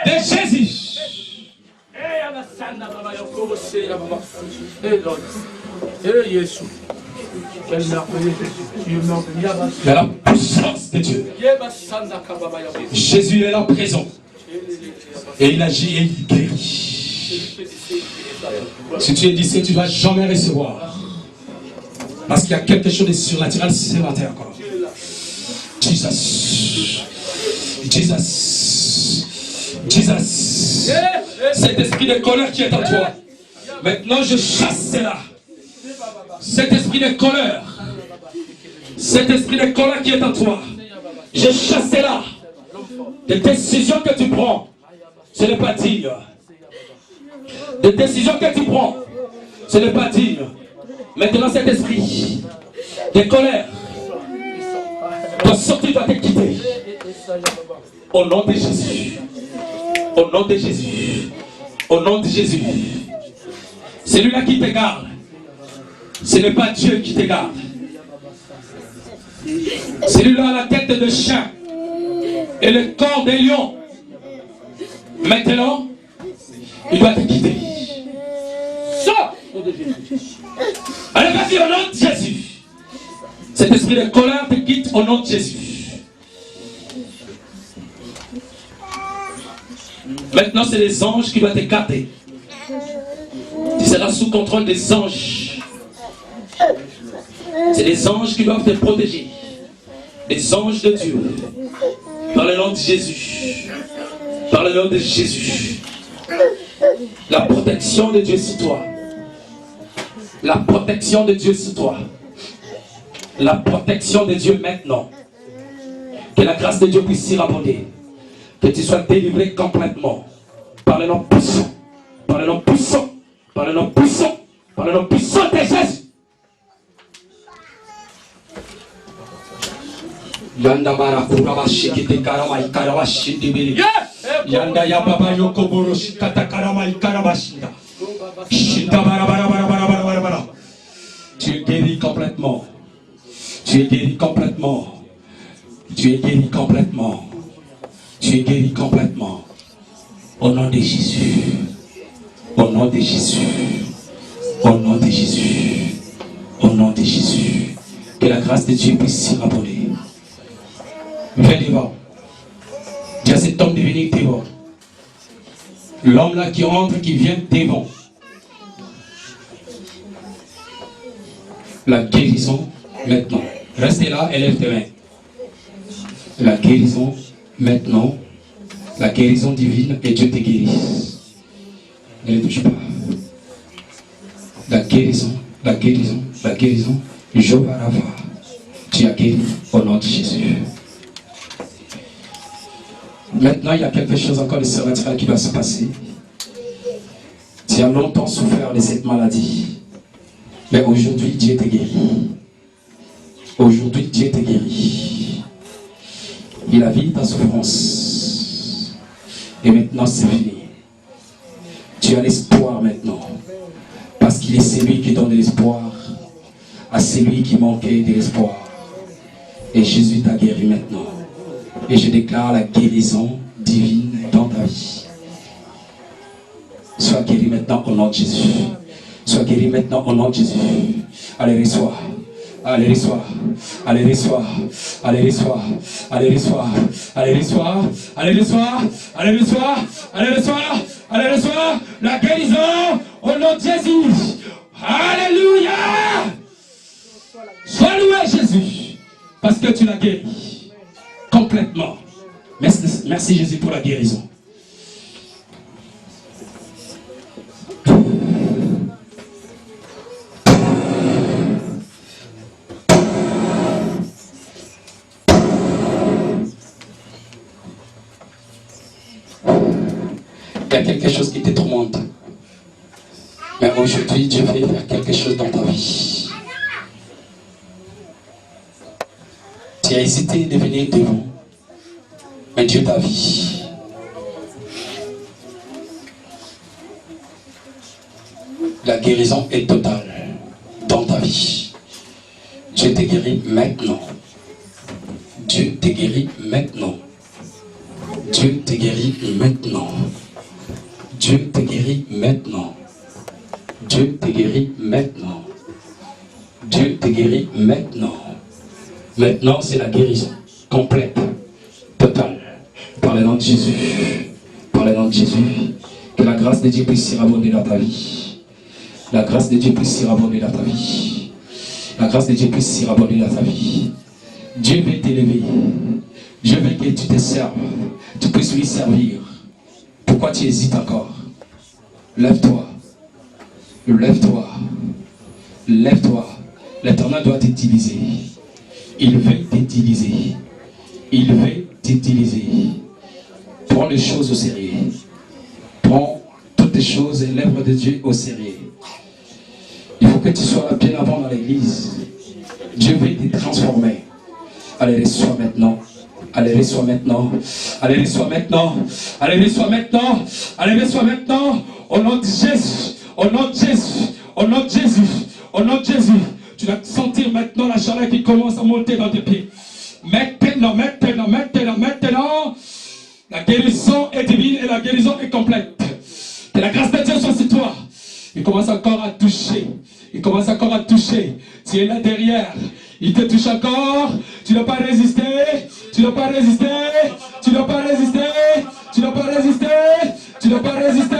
de Jésus. Mais la puissance de Dieu. Jésus est là présent. Et il agit et il guérit. Si tu es d'ici, tu ne vas jamais recevoir. Parce qu'il y a quelque chose de surnaturel ce matin encore. Jesus. Jesus. Jesus. Cet esprit de colère qui est en toi. Maintenant je chasse cela. Cet esprit de colère. Cet esprit de colère qui est en toi. Je chasse cela. Des décisions que tu prends. Ce n'est pas digne. Des décisions que tu prends. Ce n'est pas digne. Maintenant cet esprit de colère doit sortir, doit te quitter. Au nom de Jésus. Au nom de Jésus. Au nom de Jésus. Celui-là qui te garde. Ce n'est pas Dieu qui te garde. Celui-là a la tête de chien et le corps de lion. Maintenant, il doit te quitter. Sors! Allez, vas-y, au nom de Jésus. Cet esprit de colère te quitte au nom de Jésus. Maintenant, c'est les anges qui doivent te garder. Tu seras sous contrôle des anges. C'est les anges qui doivent te protéger. Les anges de Dieu. Par le nom de Jésus. Par le nom de Jésus. La protection de Dieu sur toi. La protection de Dieu sur toi. La protection de Dieu maintenant. Que la grâce de Dieu puisse s'y rabonder. Que tu sois délivré complètement. Par le nom puissant. Par le nom puissant. Par le nom puissant. Par le nom puissant de Jésus. Yanda bara kuraba shikite karama ikaraba shindibiri. Yanda ya baba yoko boro shikata karama ikaraba shinda. Shinda bara bara bara bara bara bara bara. Tu es guéri complètement. Tu es guéri complètement. Tu es guéri complètement. Tu es guéri complètement. Au nom de Jésus. Au nom de Jésus. Au nom de Jésus. Au nom de Jésus. Que la grâce de Dieu puisse s'y rabonder. Viens devant. Dis à cet homme de venir devant. L'homme là qui rentre, qui vient devant. La guérison maintenant. Restez là, élève tes mains. La guérison maintenant. La guérison divine et Dieu te guérisse. Ne les touche pas. La guérison, la guérison, la guérison. Jéhovah Rapha. Tu as guéri au nom de Jésus. Maintenant, il y a quelque chose encore de surnaturel qui va se passer. Tu as longtemps souffert de cette maladie. Mais aujourd'hui, Dieu te guérit. Aujourd'hui, Dieu te guérit. Il a vu ta souffrance. Et maintenant, c'est fini. Tu as l'espoir maintenant. Parce qu'il est celui qui donne l'espoir à celui qui manquait de l'espoir. Et Jésus t'a guéri maintenant. Et je déclare la guérison divine dans ta vie. Sois guéri maintenant au nom de Jésus. Sois guéri maintenant au nom de Jésus. Allez, reçois. Allez, reçois. Allez, reçois. Allez, reçois. Allez, reçois. Allez, reçois. Allez, reçois. Allez, reçois. Allez, reçois. Allez, reçois. La guérison au nom de Jésus. Alléluia. Sois loué, Jésus. Parce que tu l'as guéri. Complètement. Merci, Jésus, pour la guérison. Il y a quelque chose qui te tourmente. Mais aujourd'hui, Dieu veut faire quelque chose dans ta vie. Tu as hésité de venir devant. Mais Dieu t'a vu. La guérison est totale dans ta vie. Dieu te guérit maintenant. Dieu te guérit maintenant. Dieu te guérit maintenant. Dieu te guérit maintenant. Dieu te guérit maintenant. Dieu te guérit maintenant. Maintenant, c'est la guérison complète, totale. Par le nom de Jésus. Par le nom de Jésus. Que la grâce de Dieu puisse s'irabonder dans ta vie. La grâce de Dieu puisse s'irabonder dans ta vie. La grâce de Dieu puisse s'irabonder dans ta vie. Dieu veut t'élever. Dieu veut que tu te serves. Tu puisses lui servir. Pourquoi tu hésites encore? Lève-toi. Lève-toi. Lève-toi. L'Éternel doit t'utiliser. Il veut t'utiliser. Il veut t'utiliser. Prends les choses au sérieux. Prends toutes les choses et l'œuvre de Dieu au sérieux. Il faut que tu sois là bien avant dans l'église. Dieu veut te transformer. Allez, reçois maintenant. Allez, reçois maintenant. Allez, reçois maintenant. Allez, reçois maintenant. Allez, reçois maintenant. Au nom de Jésus. Au nom de Jésus. Au nom de Jésus. Au nom de Jésus. Tu vas sentir maintenant la chaleur qui commence à monter dans tes pieds. Maintenant, maintenant, maintenant, maintenant. La guérison est divine et la guérison est complète. Que la grâce de Dieu soit sur toi. Il commence encore à toucher. Il commence encore à toucher. Tu es là derrière. Il te touche encore. Tu n'as pas résisté. Tu n'as pas résisté. Tu n'as pas résisté. Tu n'as pas résisté. Tu n'as pas résisté.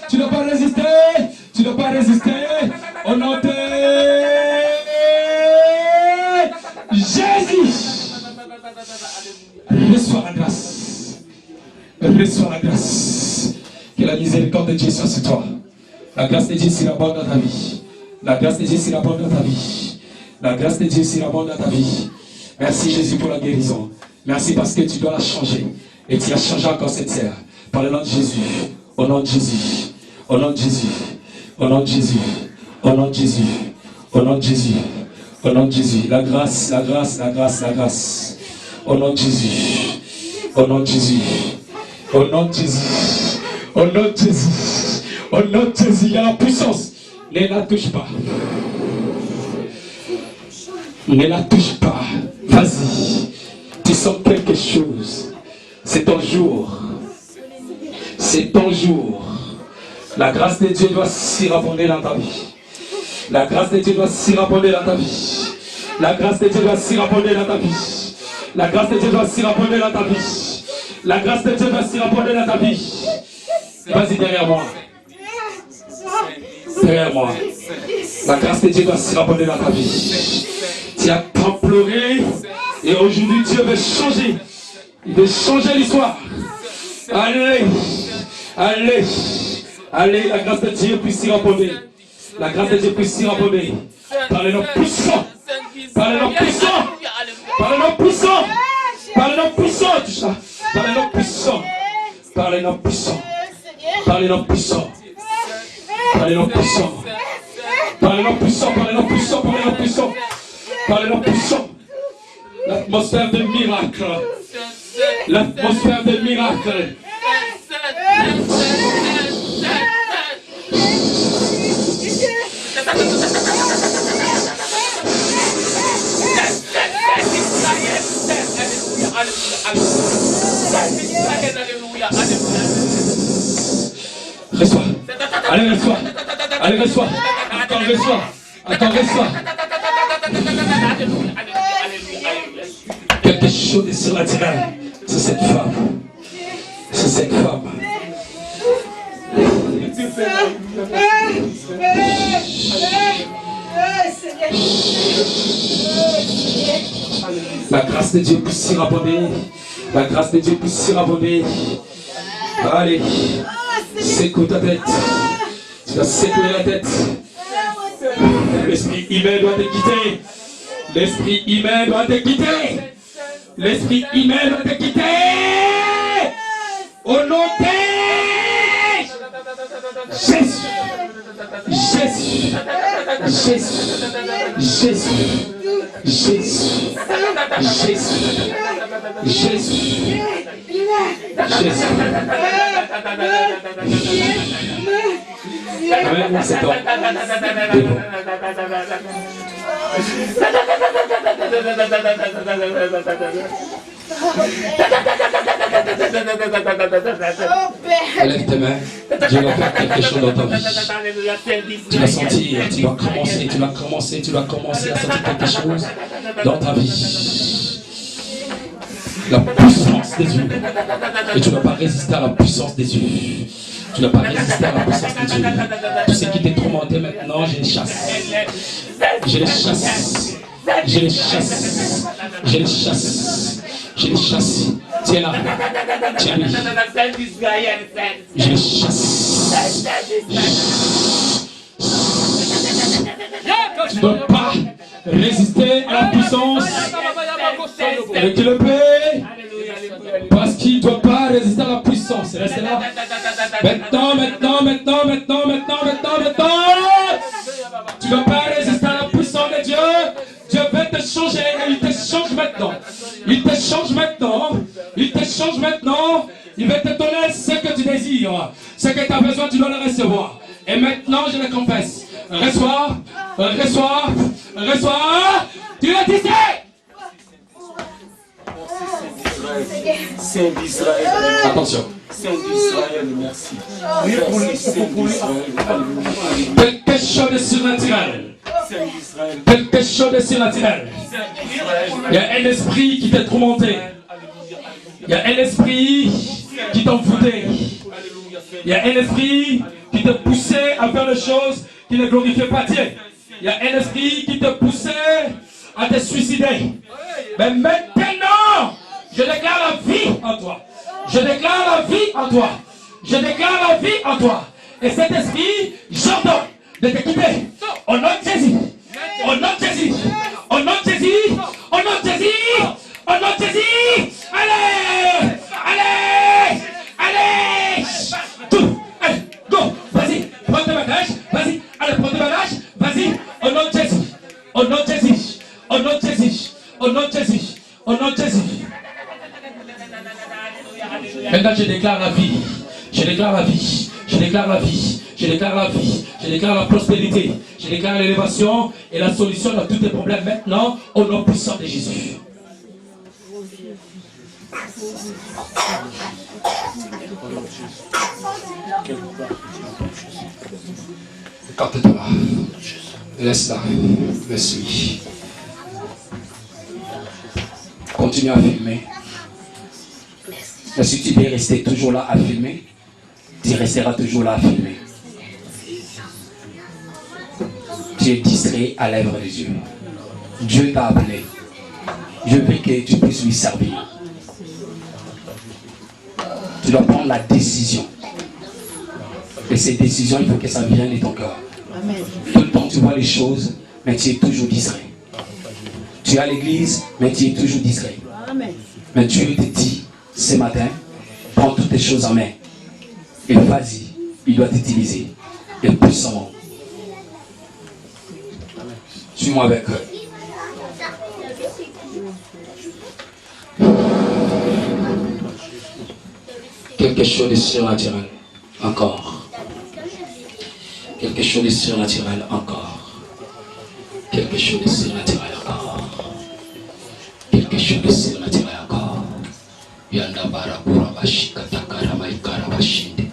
Tu n'as pas résisté. Tu n'as pas résisté. Au nom de Jésus. Reçois la grâce. Reçois la grâce. Que la miséricorde de Dieu soit sur toi. La grâce de Dieu s'irabonde dans ta vie. La grâce de Dieu s'irabonde dans ta vie. La grâce de Dieu s'irabonde dans ta vie. Merci Jésus pour la guérison. Merci parce que tu dois la changer. Et tu as changé encore cette sœur. Par le nom de Jésus. Au nom de Jésus. Au nom de Jésus. Au nom de Jésus. Au nom de Jésus. Au nom de Jésus. Au nom de Jésus. La grâce, la grâce, la grâce, la grâce. Au nom de Jésus. Au nom de Jésus. Au nom de Jésus. Au nom de Jésus. Au nom de Jésus. Il y a la puissance. Ne la touche pas. Ne la touche pas. Vas-y. Tu sens quelque chose. C'est ton jour. C'est ton jour. La grâce de Dieu doit s'irabonder dans ta vie. La grâce de Dieu doit s'irabonder dans ta vie. La grâce de Dieu doit s'irabonder dans ta vie. La grâce de Dieu doit s'irabonder dans ta vie. La grâce de Dieu doit s'irabonder dans ta vie. Vas-y derrière moi. Derrière moi. La grâce de Dieu doit s'irabonder dans ta vie. Tu as tant pleuré et aujourd'hui Dieu veut changer. Il veut changer l'histoire. Allez, allez, allez, la grâce de Dieu puisse s'y répondre. La grâce de Dieu puisse s'y répondre. Par le nom puissant. Par le nom puissant. Par le nom puissant. Par le nom puissant. Tout ça. Par le nom puissant. Par le nom puissant. Par le nom puissant. Par le nom puissant. Par le nom puissant. Par le nom puissant. Par le nom puissant. Par le nom puissant. L'atmosphère de miracle. L'atmosphère de miracle. Reçois. Allez, reçois. Allez, reçois. Encore reçois. Encore reçois. Quelque chose de surnaturel. C'est cette femme. C'est cette femme. La grâce de Dieu puisse surabonder. La grâce de Dieu puisse surabonder. Allez, secoue ta tête. Tu dois secouer la tête. L'esprit humain doit te quitter. L'esprit humain doit te quitter. L'esprit humain doit te quitter. Au nom de Jésus. Jésus. Jésus. Jésus. Jésus. Jésus. Jésus. Jésus. Amen, c'est bon. Lève tes mains. Dieu va faire quelque chose dans ta vie. Tu vas sentir, tu dois commencer à sentir quelque chose dans ta vie. La puissance des yeux. Et tu ne dois pas résister à la puissance des yeux. Tu ne dois pas résister à la puissance de Dieu. Tout ce qui t'est tourmenté maintenant, je les chasse. Je les chasse. Je les chasse. Je les chasse. Je les chasse. Tiens là. Tiens-lui. Je les chasse. Tu ne dois pas résister à la puissance. Et tu le paies. Parce qu'il ne doit pas résister à la puissance. Reste là. Maintenant. Tu ne dois pas résister à la puissance de Dieu. Dieu veut te changer et il te change maintenant. Il te change maintenant. Il te change maintenant. Il veut te donner ce que tu désires. Ce que tu as besoin, tu dois le recevoir. Et maintenant, je le confesse. Reçois. Tu le disais. Saint d'Israël. Attention. Saint d'Israël, merci. Oui, pour les Saint d'Israël. Quelque chose de surnaturel. Quelque chose de surnaturel. Il y a un esprit qui t'a tourmenté. Il y a un esprit qui t'a envoûté. Il y a un esprit qui te poussait à faire des choses qui ne glorifiaient pas Dieu. Il y a un esprit qui te poussait à te suicider. Mais maintenant, je déclare la vie en toi. Je déclare la vie en toi. Je déclare la vie en toi. Et cet esprit, j'ordonne de te quitter. Au nom de Jésus. Au nom de Jésus. Au nom de Jésus. Au nom de Jésus. Au nom de Jésus. Allez. Allez. Allez. Tout. Allez. Go. Vas-y. Prends tes bagages. Vas-y. Allez, prends tes bagages. Vas-y. Au nom de Jésus. Au nom de Jésus. Au nom de Jésus. Au nom de Jésus. Au nom de Jésus. Maintenant, je déclare la vie. Je déclare la vie. Je déclare la vie. Je déclare la vie. Je déclare la prospérité. Je déclare l'élévation et la solution à tous tes problèmes maintenant au nom puissant de Jésus. Écarte-toi là. Laisse-la. Laisse-lui. Continue à filmer. Mais si tu veux rester toujours là à filmer, tu resteras toujours là à filmer. Tu es distrait à l'œuvre de Dieu. Dieu t'a appelé. Je veux que tu puisses lui servir. Tu dois prendre la décision. Et cette décision, il faut que ça vienne de ton cœur. Tout le temps, tu vois les choses, mais tu es toujours distrait. Tu es à l'église, mais tu es toujours distrait. Mais Dieu te dit, ce matin, prends toutes tes choses en main. Et vas-y, il doit t'utiliser. Et puissamment. Suis-moi avec eux. Quelque chose de surnaturel. Encore. Quelque chose de surnaturel. Encore. Quelque chose de surnaturel. Encore. Quelque chose de surnaturel. Encore. Yanda barabura bashika takara maikara bashinde.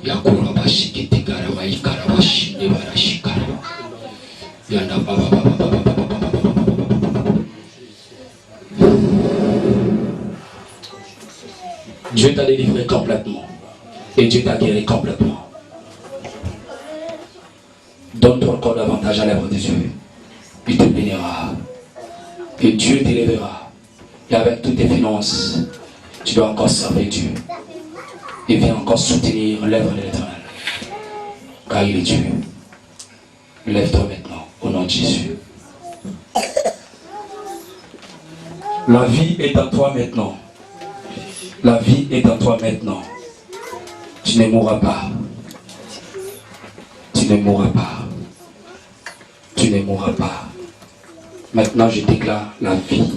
Yakura bashiki tikara maikara bashinde barashikara. Yanda baba baba Dieu t'a délivré complètement. Et Dieu t'a guéri complètement. Donne-toi encore davantage à l'œuvre de Dieu. Il te bénira. Et Dieu t'élèvera. Et avec toutes tes finances, tu dois encore servir Dieu. Et viens encore soutenir l'œuvre de l'Éternel. Car il est Dieu. Lève-toi maintenant, au nom de Jésus. La vie est à toi maintenant. La vie est à toi maintenant. Tu ne mourras pas. Tu ne mourras pas. Tu ne mourras pas. Maintenant, je déclare la vie.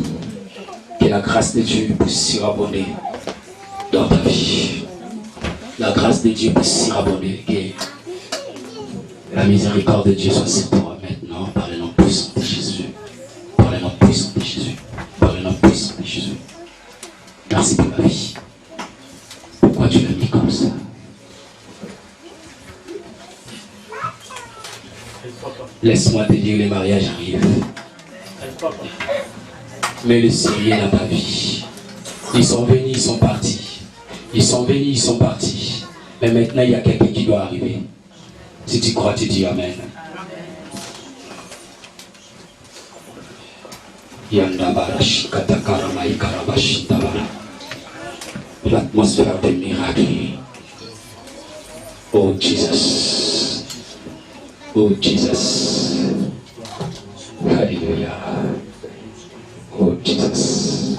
Que la grâce de Dieu puisse surabonder dans ta vie. La grâce de Dieu puisse surabonder. Que la miséricorde de Dieu soit sur toi maintenant par le nom puissant de Jésus. Par le nom puissant de Jésus. Par le nom puissant de Jésus. Merci pour ma vie. Pourquoi tu l'as mis comme ça? Laisse-moi te dire, les mariages arrivent. Mais le Seigneur n'a pas vie. Ils sont venus, ils sont partis. Ils sont venus, ils sont partis. Mais maintenant, il y a quelqu'un qui doit arriver. Si tu crois, tu dis Amen. L'atmosphère des miracles. Oh Jesus. Oh Jesus. Alléluia. Oh Jesus.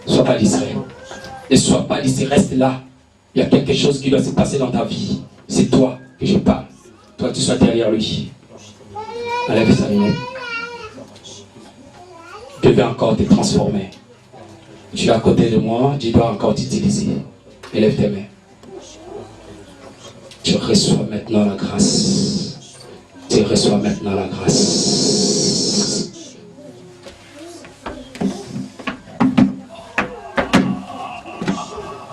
Sois pas distrait. Ne sois pas distrait, reste là. Il y a quelque chose qui doit se passer dans ta vie. C'est toi que je parle. Toi, tu sois derrière lui. Enlève sa lunette. Je vais encore te transformer. Tu es à côté de moi, Dieu doit encore t'utiliser. Élève tes mains. Tu reçois maintenant la grâce. Tu reçois maintenant la grâce.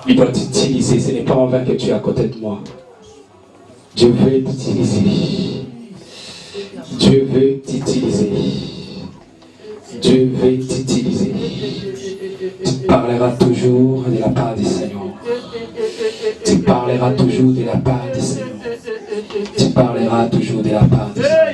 Il doit t'utiliser. Ce n'est pas en vain que tu es à côté de moi. Dieu veut t'utiliser. Dieu veut t'utiliser. Dieu veut t'utiliser. Tu parleras toujours de la part du Seigneur. Tu parleras toujours de la part du Seigneur. Tu parleras toujours de la part du Seigneur.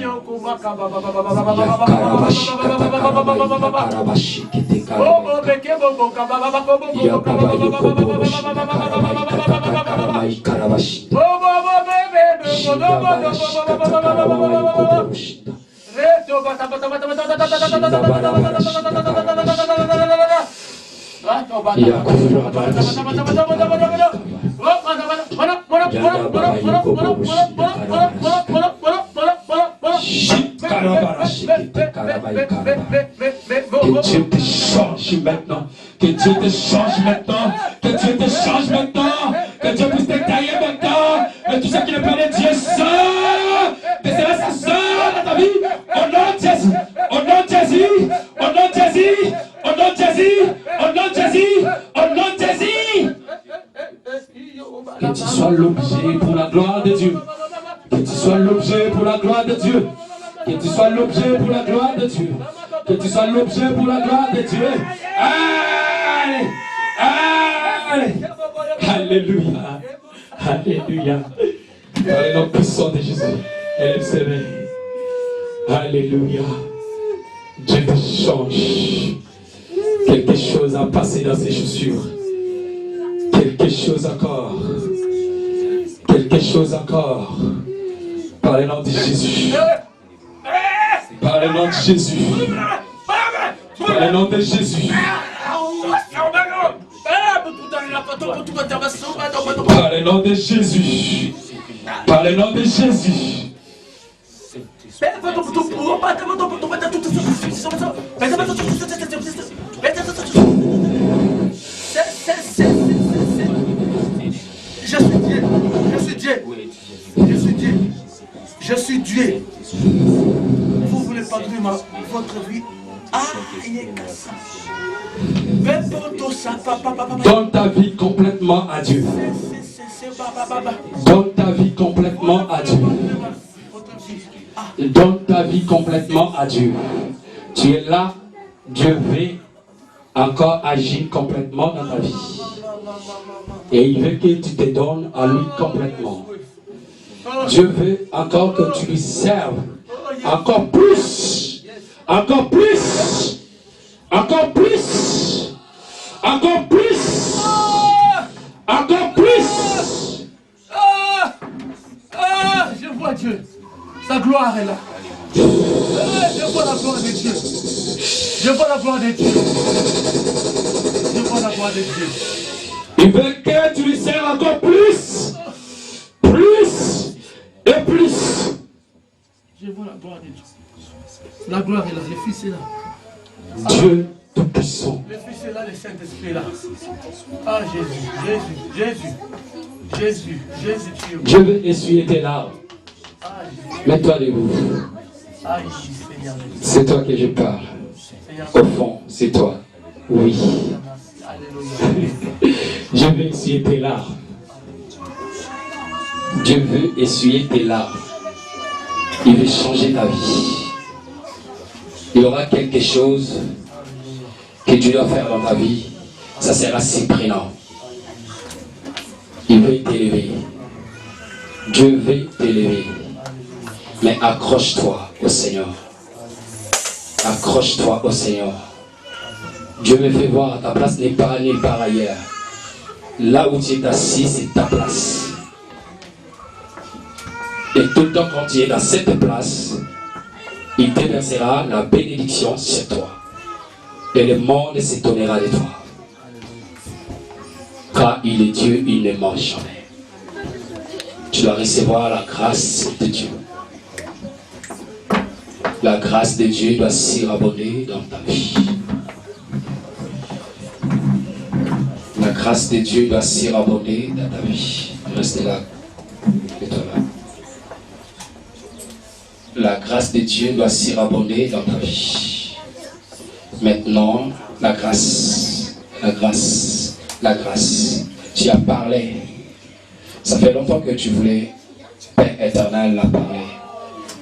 Que Dieu te change maintenant. Que Dieu te change maintenant. Que Dieu te change maintenant. Que Dieu puisse te tailler maintenant. Mais tout ce qui n'est pas de Dieu sort. Que cela se sort dans ta vie. Au nom de Jésus. Au nom de Jésus. Au nom de Jésus. Au nom de Jésus. Au nom de Jésus. Au nom de Jésus. Que tu sois l'objet pour la gloire de Dieu. Que tu sois l'objet pour la gloire de Dieu. Que tu sois l'objet pour la gloire de Dieu. Que tu sois l'objet pour la gloire de Dieu. Allez, allez. Alléluia. Alléluia. Par le nom puissant de Jésus. Elle s'éveille. Alléluia. Dieu te change. Quelque chose a passé dans ses chaussures. Quelque chose encore. Quelque chose encore. Par le nom de Jésus. Par le nom de Jésus. Par le nom de Jésus. Par le nom de Jésus. Par le nom de Jésus. Je suis Dieu. Vous voulez pas de votre vie. Ah, il est comme ça. Donne ta vie complètement à Dieu. Donne ta vie complètement à Dieu. Donne ta vie complètement à Dieu. Tu es là, Dieu veut encore agir complètement dans ta vie. Et il veut que tu te donnes à lui complètement. Dieu veut encore que tu lui serves. Encore plus. Encore plus. Encore plus. Encore plus. Encore plus. Je vois Dieu. Sa gloire est là. Je vois la gloire de Dieu. Je vois la gloire de Dieu. Je vois la gloire de Dieu. Il veut que tu lui sers encore plus. Plus. Et plus. Je vois la gloire de Dieu. La gloire est là. Le Fils est là. Dieu Tout-Puissant. Le Fils est là, le Saint-Esprit est là. Ah Jésus, Jésus, Jésus, Jésus, Jésus, tu es bon. Je veux essuyer tes larmes. Ah Jésus. Mets-toi debout. Ah Seigneur. C'est toi que je parle. Seigneur. Au fond, c'est toi. Oui. Alléluia. Je veux essuyer tes larmes. Dieu veut essuyer tes larmes. Il veut changer ta vie. Il y aura quelque chose que tu dois faire dans ta vie. Ça sera si prenant. Il veut t'élever. Dieu veut t'élever. Mais accroche-toi au Seigneur. Accroche-toi au Seigneur. Dieu me fait voir, ta place n'est pas nulle part ailleurs. Là où tu es assis, c'est ta place. Et tout le temps quand tu es dans cette place, il te versera la bénédiction sur toi. Et le monde s'étonnera de toi. Car il est Dieu, il ne ment jamais. Tu dois recevoir la grâce de Dieu. La grâce de Dieu doit surabonder dans ta vie. La grâce de Dieu doit surabonder dans ta vie. Reste là. Mets-toi là. La grâce de Dieu doit surabonder dans ta vie. Maintenant, la grâce, la grâce, la grâce. Tu as parlé. Ça fait longtemps que tu voulais, Père éternel, l'a parlé.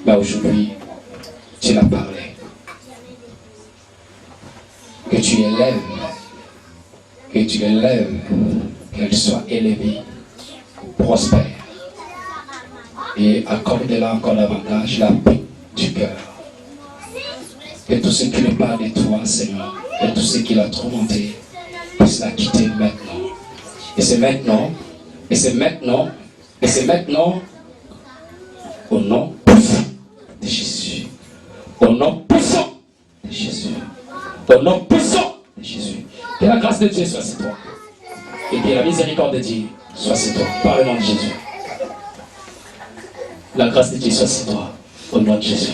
Mais aujourd'hui, tu l'as parlé. Que tu élèves, qu'elle soit élevée, prospère. Et accorde-la encore davantage la paix du cœur. Que tout ce qui n'est pas de toi, Seigneur, et tout ce qui l'a tourmenté, puisse la quitter maintenant. Et c'est maintenant, et c'est maintenant, et c'est maintenant, au nom puissant de Jésus. Au nom puissant de Jésus. Au nom puissant de Jésus. Que la grâce de Dieu soit sur toi. Et que la miséricorde de Dieu soit sur toi. Par le nom de Jésus. La grâce de Dieu soit sur toi. Au nom de Jésus.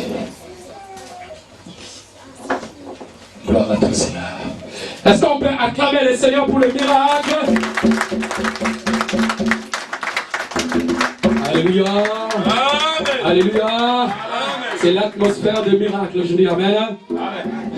Gloire à toi, Seigneur. Est-ce qu'on peut acclamer le Seigneur pour le miracle? Alléluia. Amen. Alléluia. C'est l'atmosphère de miracle aujourd'hui. Amen.